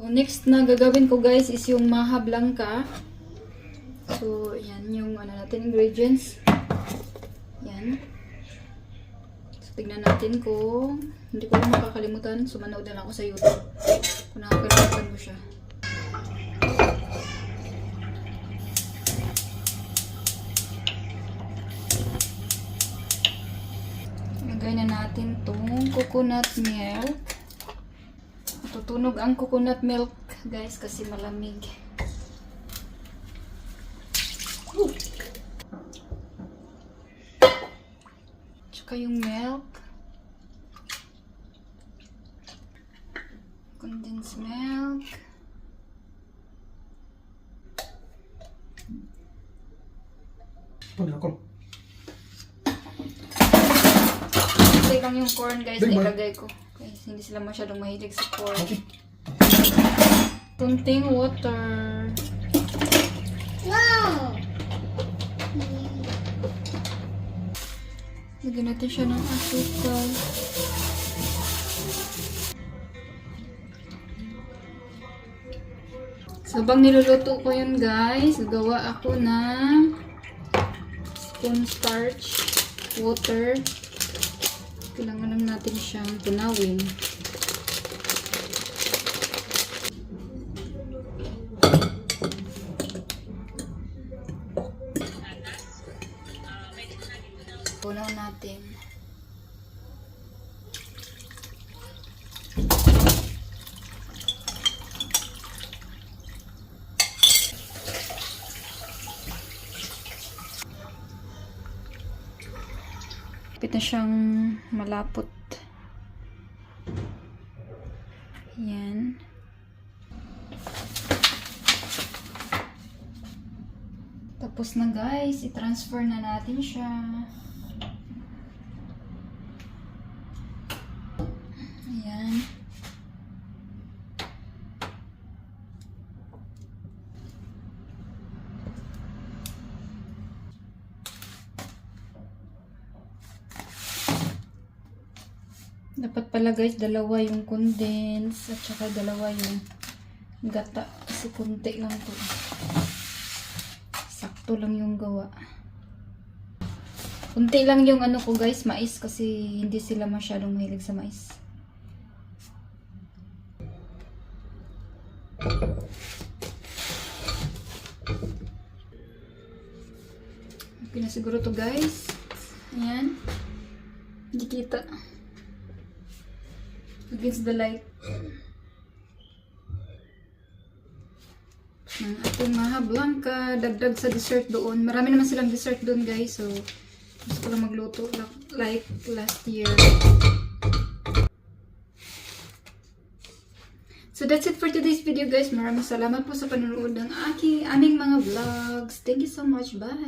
So, next na gagawin ko guys is yung maha blanca. So, yan yung ano natin, ingredients. Yan. So, tignan natin kung hindi ko lang makakalimutan. So, manood na lang ako sa YouTube kung nakakalimutan ko siya. Lagay na natin tong coconut milk. Tutunog ang coconut milk guys kasi malamig. Tsaka yung milk. Condensed milk. Ano ako? Ito lang yung corn guys na ilagay ko. Guys, hindi sila masyadong mahilig sa corn. Kunting water. Wow! Lagyan natin siya ng asukal. So, habang niluluto ko yun guys, gawa ako ng cornstarch, water. Kailangan lang natin siyang tunawin. Tunaw natin. Kapit na siyang malapot. Yan. Tapos na guys, i-transfer na natin siya. Ayan. Dapat pala guys, dalawa yung condense at saka dalawa yung gata. Kasi kunti lang to. Sakto lang yung gawa. Kunti lang yung ano ko guys, mais. Kasi hindi sila masyadong mahilig sa mais. Okay na siguro to guys. Ayan. Hindi kita. Against the light. Ang ating maha blanca, dagdag sa dessert doon. Marami naman silang dessert doon guys. So, gusto ko lang magluto like last year. So, that's it for today's video guys. Maraming salamat po sa panonood ng aming mga vlogs. Thank you so much. Bye!